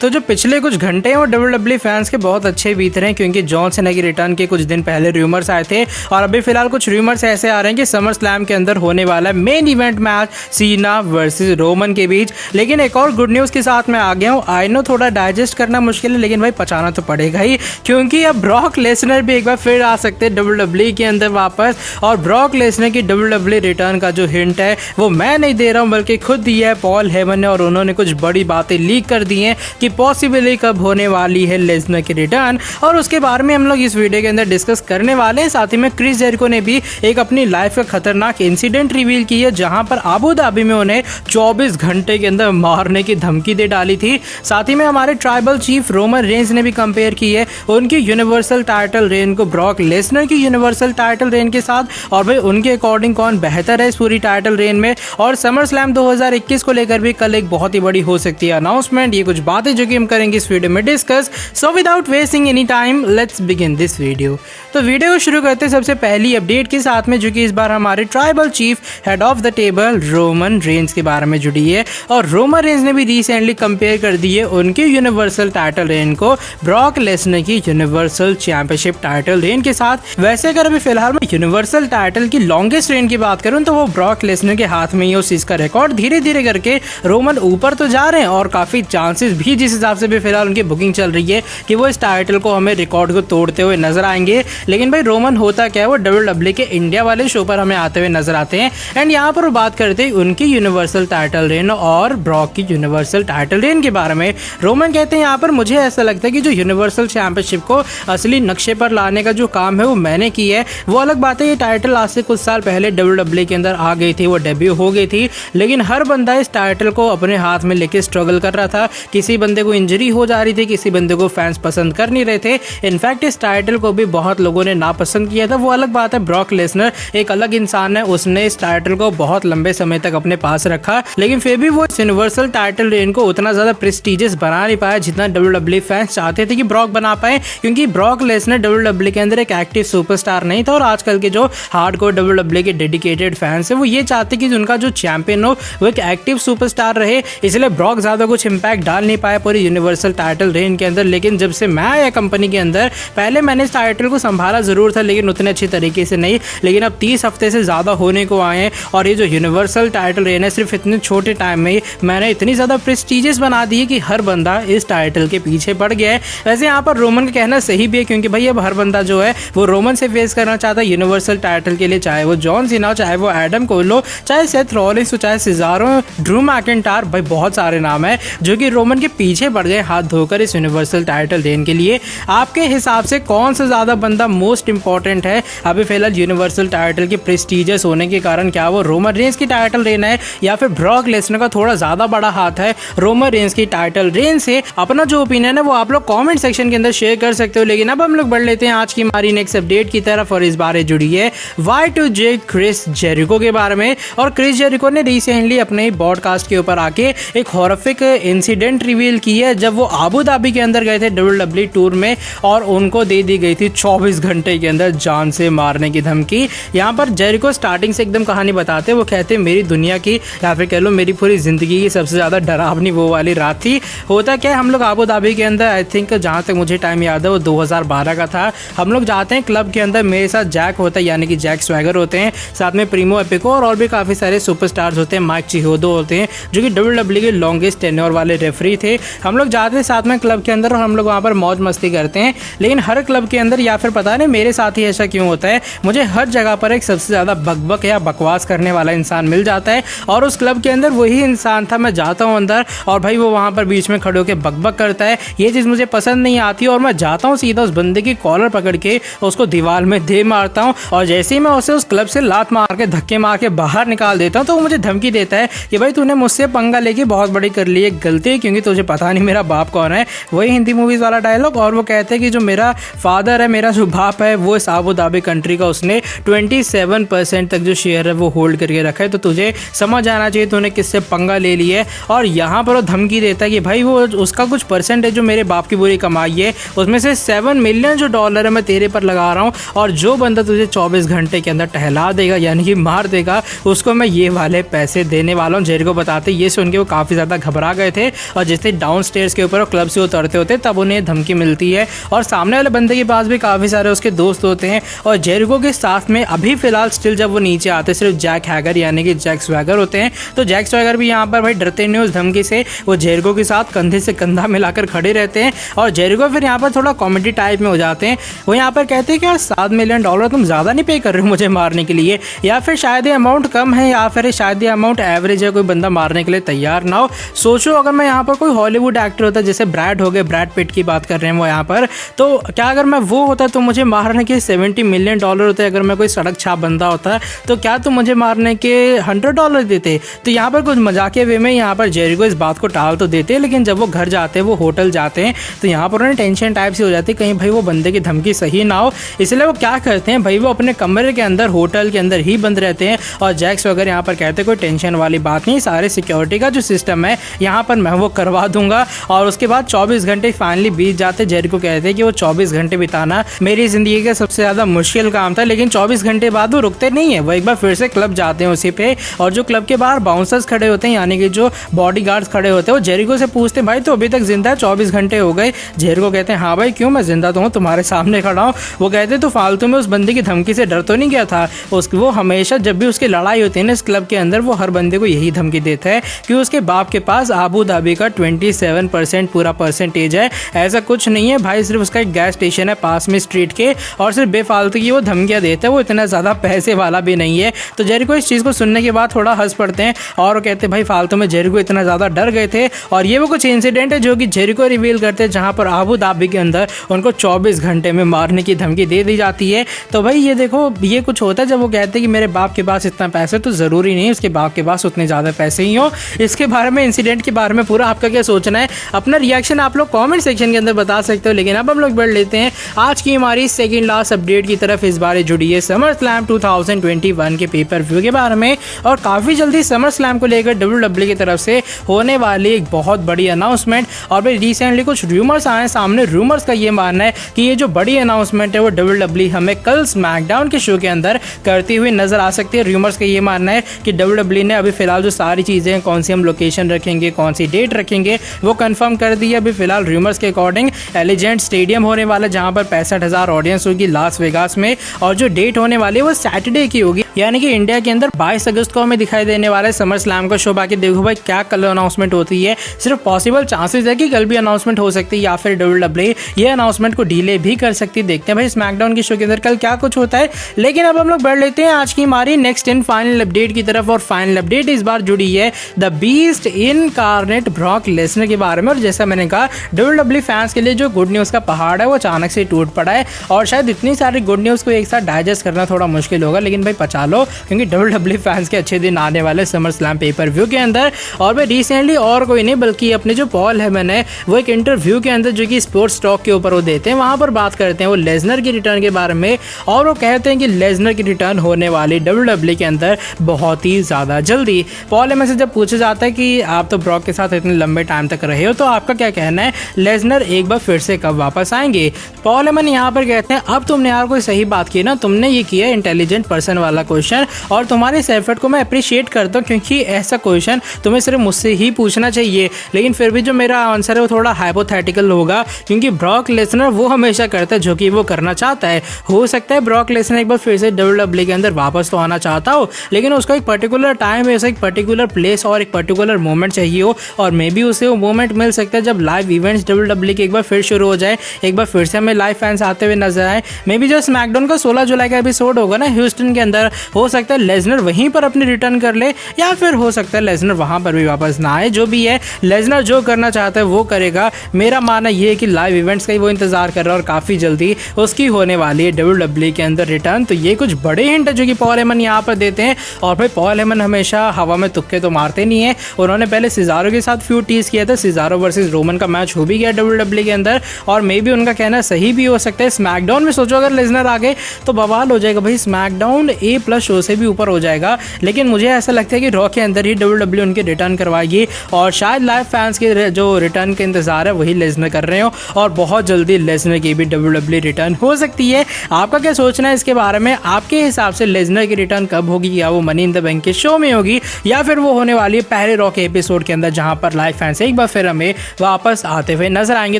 तो जो पिछले कुछ घंटे हैं वो WWE फैंस के बहुत अच्छे बीत रहे हैं, क्योंकि जॉन सीना की रिटर्न के कुछ दिन पहले रूमर्स आए थे और अभी फिलहाल कुछ रूमर्स ऐसे आ रहे हैं कि समर स्लैम के अंदर होने वाला है main event match Cena versus Roman के बीच। लेकिन एक और गुड न्यूज़ के साथ मैं आ गया हूँ। आई नो थोड़ा डाइजेस्ट करना मुश्किल है, लेकिन भाई पचाना तो पड़ेगा ही, क्योंकि अब ब्रॉक लेसनर भी एक बार फिर आ सकते हैं WWE के अंदर वापस। और ब्रॉक लेसनर की WWE रिटर्न का जो हिंट है वो मैं नहीं दे रहा हूँ, बल्कि खुद दिया है पॉल हेमन ने, और उन्होंने कुछ बड़ी बातें लीक कर दी हैं कि पॉसिबली कब होने वाली है लेसनर की रिटर्न, और उसके बारे में हम लोग इस वीडियो के अंदर डिस्कस करने वाले हैं। साथ ही में क्रिस जेरिको ने भी एक अपनी लाइफ का खतरनाक इंसिडेंट रिवील की है, जहां पर अबू धाबी में उन्हें 24 घंटे के अंदर मारने की धमकी दे डाली थी। साथ ही में हमारे ट्राइबल चीफ रोमन रेंज ने भी कंपेयर की है उनकी यूनिवर्सल टाइटल रेन को ब्रॉक लेसनर की यूनिवर्सल टाइटल रेन के साथ, और भाई उनके अकॉर्डिंग कौन बेहतर है इस पूरी टाइटल रेन में। और समर स्लैम 2021 को लेकर भी कल एक बहुत ही बड़ी हो सकती है अनाउंसमेंट। ये कुछ बातें जो कि हम करेंगे इस वीडियो में discuss. So without wasting any time let's begin this video. तो वीडियो को शुरू करते हैं सबसे पहली अपडेट के साथ में, जो कि इस बार हमारे tribal chief head of the table Roman Reigns के बारे में जुड़ी है। और रोमन रेंज ने भी रिसेंटली कंपेयर कर दी है उनके यूनिवर्सल टाइटल रेन को ब्रॉक लेसनर की यूनिवर्सल चैंपियनशिप टाइटल रेन के साथ। वैसे अगर अभी फिलहाल मैं यूनिवर्सल टाइटल की लॉन्गेस्ट रेन की बात करूं तो वो ब्रॉक लेसनर के हाथ में ही उस चीज का रिकॉर्ड। धीरे धीरे करके रोमन ऊपर तो जा रहे हैं और काफी चांसेस भी जिस हिसाब से भी फिलहाल उनकी बुकिंग चल रही है कि वो इस टाइटल को हमें रिकॉर्ड को तोड़ते हुए नजर आएंगे। लेकिन भाई रोमन होता क्या है, वो WWE के इंडिया वाले शो पर हमें आते हुए नजर आते हैं। एंड यहाँ पर बात करते हैं उनकी यूनिवर्सल टाइटल रेन और ब्रॉक की यूनिवर्सल टाइटल रेन के बारे में। रोमन कहते हैं यहाँ पर मुझे ऐसा लगता है कि जो यूनिवर्सल चैंपियनशिप को असली नक्शे पर लाने का जो काम है वो मैंने की है। वो अलग बात है ये टाइटल आज से कुछ साल पहले WWE के अंदर आ गई थी, वो डेब्यू हो गई थी, लेकिन हर बंदा इस टाइटल को अपने हाथ में लेके स्ट्रगल कर रहा था। किसी बंदे को इंजरी हो जा रही थी, किसी बंदे को फैंस पसंद कर नहीं रहे थे। इनफैक्ट इस टाइटल को भी बहुत लोगों ने नापसंद किया था। वो अलग बात है, ब्रॉक लेसनर एक अलग इंसान है, उसने इस टाइटल को बहुत लंबे समय तक अपने पास रखा, लेकिन फिर भी वो यूनिवर्सल टाइटल रेन को उतना ज्यादा प्रेस्टिजियस बना नहीं पाया जितना WWE फैंस चाहते थे कि ब्रॉक बना पाए, क्योंकि ब्रॉक लेसनर WWE के अंदर एक एक्टिव सुपरस्टार नहीं था। और आजकल के जो हार्डकोर WWE के डेडिकेटेड फैंस है वो ये चाहते कि उनका जो चैंपियन हो वो एक एक्टिव सुपरस्टार रहे, इसलिए ब्रॉक ज्यादा कुछ इंपैक्ट डाल नहीं पाया पूरी यूनिवर्सल टाइटल रेन के अंदर। लेकिन जब से मैं आया कंपनी के अंदर, पहले मैंने इस टाइटल को संभाला जरूर था, लेकिन उतने अच्छे तरीके से नहीं, लेकिन अब 30 हफ्ते से ज्यादा होने को आए हैं और ये जो यूनिवर्सल टाइटल रेन है सिर्फ इतने छोटे टाइम में ही मैंने इतनी ज्यादा प्रेस्टिजियस बना दी है कि हर बंदा इस टाइटल के पीछे पड़ गया है। वैसे यहाँ पर रोमन का कहना सही भी है, क्योंकि भाई अब हर बंदा जो है वो रोमन से फेस करना चाहता है यूनिवर्सल टाइटल के लिए, चाहे वो जॉन सीना हो, चाहे वो एडम कोलो, चाहे सेथ रॉलिंस हो, चाहे सिजारो, ड्रू मैकिंटायर, भाई बहुत सारे नाम है जो कि रोमन के पीछे पड़ गए हाथ धोकर इस यूनिवर्सल टाइटल रेन के लिए। आपके हिसाब से कौन सा ज्यादा बंदा मोस्ट इंपॉर्टेंट है अभी फिलहाल यूनिवर्सल टाइटल के प्रेस्टिजियस होने के कारण? क्या वो रोमन रेंज की टाइटल रेन है या फिर ब्रॉक लेसनर का थोड़ा ज्यादा बड़ा हाथ है रोमन रेंज की टाइटल रेन से? अपना जो ओपिनियन है वो आप लोग कमेंट सेक्शन के अंदर शेयर कर सकते हो। लेकिन अब हम लोग बढ़ लेते हैं आज की हमारी नेक्स्ट अपडेट की तरफ, और इस बारे जुड़ी है Y2J क्रिस जेरिको के बारे में। और क्रिस जेरिको ने रिसेंटली अपने पॉडकास्ट के ऊपर आके एक हॉरिफिक इंसिडेंट रिवील की है, जब वो अबू धाबी के अंदर गए थे WWE टूर में और उनको दे दी गई थी 24 घंटे के अंदर जान से मारने की धमकी। यहाँ पर जेरिको स्टार्टिंग से एकदम कहानी बताते, वो कहते हैं मेरी दुनिया की या फिर कह लो मेरी पूरी जिंदगी की सबसे ज्यादा डरावनी वो वाली रात थी। होता क्या, हम लोग अबू धाबी के अंदर, आई थिंक जहाँ तक मुझे टाइम याद है वो 2012 का था, हम लोग जाते हैं क्लब के अंदर, मेरे साथ जैक होता है यानी कि जैक स्वैगर होते हैं, साथ में प्रीमो एपिको और भी काफी सारे सुपरस्टार्स होते हैं, माइक चिहोदो होते हैं जो कि WWE के लॉन्गेस्ट टेन्योर वाले रेफरी थे। हम लोग जाते हैं साथ में क्लब के अंदर और हम लोग वहाँ पर मौज मस्ती करते हैं। लेकिन हर क्लब के अंदर, या फिर पता नहीं मेरे साथ ही ऐसा क्यों होता है, मुझे हर जगह पर एक सबसे ज्यादा बकबक या बकवास करने वाला इंसान मिल जाता है, और उस क्लब के अंदर वही इंसान था। मैं जाता हूँ अंदर और भाई वो वहाँ पर बीच में खड़े होकर बकबक करता है, ये चीज़ मुझे पसंद नहीं आती, और मैं जाता हूँ सीधा उस बंदे की कॉलर पकड़ के उसको दीवार में दे मारता हूँ, और जैसे ही मैं उसे उस क्लब से लात मार के धक्के मार के बाहर निकाल देता हूँ तो वो मुझे धमकी देता है कि भाई तूने मुझसे पंगा लेके बहुत बड़ी कर ली है गलती, क्योंकि तुझे पता नहीं मेरा बाप कौन है, वही हिंदी मूवीज वाला डायलॉग। और वो कहते हैं कि जो मेरा फादर है, मेरा जो बाप है, वो इस अबू धाबी कंट्री का उसने 27% तक जो शेयर है वो होल्ड करके रखा है, तो तुझे समझ आना चाहिए तूने किससे पंगा ले ली है। और यहाँ पर वो धमकी देता है कि भाई वो उसका कुछ परसेंटेज जो मेरे बाप की पूरी कमाई है उसमें से $7 मिलियन जो डॉलर है मैं तेरे पर लगा रहा हूँ, और जो बंदा तुझे 24 घंटे के अंदर टहला देगा यानी कि मार देगा उसको मैं ये वाले पैसे देने वाला हूँ। जेरिको बताते ये सुन के वो काफ़ी ज़्यादा घबरा गए थे और जिससे डाउन डाउन स्टेयर्स के ऊपर और क्लब से उतरते होते तब उन्हें धमकी मिलती है और सामने वाले बंदे के पास भी काफ़ी सारे उसके दोस्त होते हैं और जेरिको के साथ में अभी फिलहाल स्टिल जब वो नीचे आते सिर्फ जैक हैगर यानी कि जैक स्वैगर होते हैं। तो जैक स्वैगर भी यहाँ पर भाई डरते नहीं उस धमकी से, वो जेरिको के साथ कंधे से कंधा मिलाकर खड़े रहते हैं और जेरिको फिर यहाँ पर थोड़ा कॉमेडी टाइप में हो जाते हैं। वो यहाँ पर कहते हैं कि यार $7 मिलियन तुम ज़्यादा नहीं पे कर रहे हो मुझे मारने के लिए, या फिर शायद ये अमाउंट कम है या फिर शायद ये अमाउंट एवरेज है, कोई बंदा मारने के लिए तैयार ना हो। सोचो अगर मैं यहाँ पर कोई हॉलीवुड एक्टर होता जैसे ब्रैड हो गए, ब्रैड पिट की बात कर रहे हैं वो यहाँ पर, तो क्या अगर मैं वो होता तो मुझे मारने के $70 मिलियन होते। अगर मैं कोई सड़क छाप बंदा होता तो क्या तुम मुझे मारने के $100 देते। तो यहाँ पर कुछ मजाकिया वे में यहाँ पर जेरिको इस बात को टाल तो देते हैं, लेकिन जब वो घर जाते हैं वो होटल जाते हैं तो यहाँ पर उन्हें टेंशन टाइप से हो जाती है कहीं भाई वो बंदे की धमकी सही ना हो। इसलिए वो क्या करते हैं भाई वो अपने कमरे के अंदर होटल के अंदर ही बंद रहते हैं और जैक्स वगैरह यहाँ पर कहते हैं कोई टेंशन वाली बात नहीं, सारे सिक्योरिटी का जो सिस्टम है यहाँ पर मैं वो करवा दूंगा। और उसके बाद 24 घंटे फाइनली बीत जाते। जेरिको कहते हैं कि वो 24 घंटे बिताना मेरी जिंदगी का सबसे ज़्यादा मुश्किल काम था, लेकिन 24 घंटे बाद वो रुकते नहीं है, वो एक बार फिर से क्लब जाते हैं उसी पे। और जो क्लब के बाहर बाउंसर्स खड़े होते हैं यानी कि जो बॉडीगार्ड्स खड़े होते हैं वो जेरिको से पूछते हैं भाई तो अभी तक जिंदा है, 24 घंटे हो गए। जेरिको कहते हैं हाँ भाई क्यों, मैं जिंदा तो हूँ, तुम्हारे सामने खड़ा हूँ। वो कहते हैं तो फालतू में उस बंदे की धमकी से डर तो नहीं गया था। वो हमेशा जब भी उसकी लड़ाई होती है ना इस क्लब के अंदर वो हर बंदे को यही धमकी देता है कि उसके बाप के पास आबू धाबी का 27% पूरा परसेंटेज है। ऐसा कुछ नहीं है भाई, सिर्फ उसका एक गैस स्टेशन है पास में स्ट्रीट के और सिर्फ बेफालतू की वो धमकियाँ देता है, वो इतना ज़्यादा पैसे वाला भी नहीं है। तो जेरिको इस चीज़ को सुनने के बाद थोड़ा हंस पड़ते हैं और वो कहते हैं भाई फालतू में जेरिको इतना ज़्यादा डर गए थे। और ये वो कुछ इंसिडेंट है जो कि जेरिको रिवील करते हैं जहाँ पर आबू धाबी के अंदर उनको 24 घंटे में मारने की धमकी दे दी जाती है। तो भाई ये देखो ये कुछ होता है जब वो कहते हैं कि मेरे बाप के पास इतना पैसा, तो ज़रूरी नहीं उसके बाप के पास उतने ज़्यादा पैसे ही हो। इसके बारे में इंसिडेंट के बारे में पूरा आपका क्या सोचना है, अपना रिएक्शन आप लोग कमेंट सेक्शन के अंदर बता सकते हो। लेकिन अब हम लोग बढ़ लेते हैं आज की हमारी सेकंड लास्ट अपडेट की तरफ। इस बार जुड़ी है समर स्लैम 2021 के पेपर व्यू के बारे में और काफ़ी जल्दी समर स्लैम को लेकर WWE की तरफ से होने वाली एक बहुत बड़ी अनाउंसमेंट। और भाई रिसेंटली कुछ रूमर्स आए सामने, रूमर्स का ये मानना है कि ये जो बड़ी अनाउंसमेंट है वो WWE हमें कल स्मैकडाउन के शो के अंदर करती हुई नजर आ सकती है। रूमर्स का ये मानना है कि WWE ने अभी फिलहाल जो सारी चीज़ें हैं, कौन सी हम लोकेशन रखेंगे, कौन सी डेट रखेंगे, वो कंफर्म कर दी है। अभी फिलहाल रूमर्स के अकॉर्डिंग एलिजेंट स्टेडियम होने वाला है जहां पर 65,000 ऑडियंस होगी लास वेगास में और जो डेट होने वाली है वो सैटरडे की होगी, यानी कि इंडिया के अंदर 22 अगस्त को हमें दिखाई देने वाला है समर स्लैम का शो। बाकी देखो भाई क्या कल अनाउंसमेंट होती है, सिर्फ पॉसिबल चांसेस है कि कल भी अनाउंसमेंट हो सकती है या फिर WWE ये अनाउंसमेंट को डिले भी कर सकती है। देखते हैं भाई स्मैकडाउन के शो के अंदर कल क्या कुछ होता है। लेकिन अब हम लोग बढ़ लेते हैं आज की हमारी नेक्स्ट इन फाइनल अपडेट की तरफ और फाइनल अपडेट इस बार जुड़ी है the beast incarnate Brock Lesnar के बारे में। और जैसा मैंने कहा WWE फैंस के लिए जो गुड न्यूज़ का पहाड़ है वो अचानक से टूट पड़ा है और शायद इतनी सारी गुड न्यूज़ को एक साथ डाइजेस्ट करना थोड़ा मुश्किल होगा, लेकिन भाई पचा लो क्योंकि WWE फैंस के अच्छे दिन आने वाले समर स्लैम पेपर व्यू के अंदर। और भाई रिसेंटली और कोई नहीं बल्कि अपने जो पॉल है मैंने वो एक इंटरव्यू के अंदर जो कि स्पोर्ट्स टॉक के ऊपर वो देते हैं, वहाँ पर बात करते हैं वो लेसनर की रिटर्न के बारे में और वो कहते हैं कि लेसनर की रिटर्न होने वाली WWE के अंदर बहुत ही ज़्यादा जल्दी। पॉल एमन से जब पूछा जाता है कि आप तो ब्रॉक के साथ इतने लंबे टाइम तक रहे हो तो आपका क्या कहना है, लेसनर एक बार फिर से कब वापस आएंगे। पॉल एमन यहाँ पर कहते हैं अब तुमने यार कोई सही बात की ना, तुमने ये किया इंटेलिजेंट पर्सन वाला क्वेश्चन और तुम्हारे इस एफर्ट को मैं अप्रिशिएट करता हूँ क्योंकि ऐसा क्वेश्चन तुम्हें सिर्फ मुझसे ही पूछना चाहिए। लेकिन फिर भी जो मेरा आंसर है वो थोड़ा हाइपोथेटिकल होगा क्योंकि ब्रॉक लेसनर वो हमेशा करता है जो कि वो करना चाहता है। हो सकता है ब्रॉक लेसनर एक बार फिर से WWE के अंदर वापस तो आना चाहता हो, लेकिन उसका एक पर्टिकुलर टाइम है, एक पर्टिकुलर प्लेस और एक पर्टिकुलर मोमेंट चाहिए हो और मे बी उसे वो मोमेंट मिल सकता है जब लाइव इवेंट्स WWE के एक बार फिर शुरू हो जाए, एक बार फिर से हमें लाइव फैंस आते हुए नजर आए। मे बी जो स्मैकडाउन का 16 जुलाई का एपिसोड होगा ना ह्यूस्टन के अंदर, हो सकता है लेसनर वहीं पर अपनी रिटर्न कर ले या फिर हो सकता है लेसनर वहां पर भी वापस ना आए। जो भी है लेसनर जो करना चाहता है वो करेगा। मेरा मानना ये है कि लाइव इवेंट्स का ही वो इंतजार कर रहा है और काफ़ी जल्दी उसकी होने वाली है WWE के अंदर रिटर्न। तो ये कुछ बड़े हिंट है जो कि पॉल हेमन यहाँ पर देते हैं। और भाई पॉल हेमन हमेशा हवा में तुक्के तो मारते नहीं है, उन्होंने पहले सिजारो के साथ फ्यूड टीज किया था, सिजारो वर्सेस रोमन का मैच हो भी गया WWE के अंदर और मे बी उनका कहना सही भी हो सकता है। स्मैकडाउन में सोचो अगर लेसनर आ गए तो बवाल हो जाएगा भाई, स्मैकडाउन A+ प्लस शो से भी ऊपर हो जाएगा, लेकिन मुझे ऐसा लगता है कि रॉ के अंदर ही WWE उनके रिटर्न करवाएगी और शायद लाइव फैंस के जो रिटर्न के इंतजार है वही लेसनर कर रहे हो और बहुत जल्दी लेसनर की भी WWE रिटर्न हो सकती है। आपका क्या सोचना है इसके बारे में? आपके हिसाब से लेसनर की रिटर्न कब होगी? या वो मनी इन द बैंक के शो में होगी या फिर वो होने वाली है पहले रॉ के एपिसोड के अंदर जहां पर लाइव फैंस एक बार फिर हमें वापस आते हुए नजर आएंगे?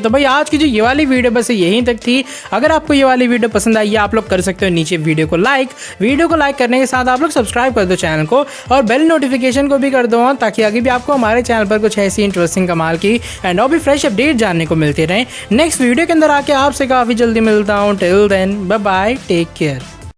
तो भाई आज की जो ये वाली वीडियो बस यहीं तक थी। अगर आपको ये वाली वीडियो पसंद आई है आप लोग कर सकते हो नीचे वीडियो को लाइक करने के साथ आप लोग सब्सक्राइब कर दो चैनल को और बेल नोटिफिकेशन को भी कर दो ताकि आगे भी आपको हमारे चैनल पर कुछ ऐसी इंटरेस्टिंग कमाल की एंड और भी फ्रेश अपडेट जानने को मिलते रहे। नेक्स्ट वीडियो के अंदर आके आपसे काफी जल्दी मिलता हूँ। Till then bye bye, take care.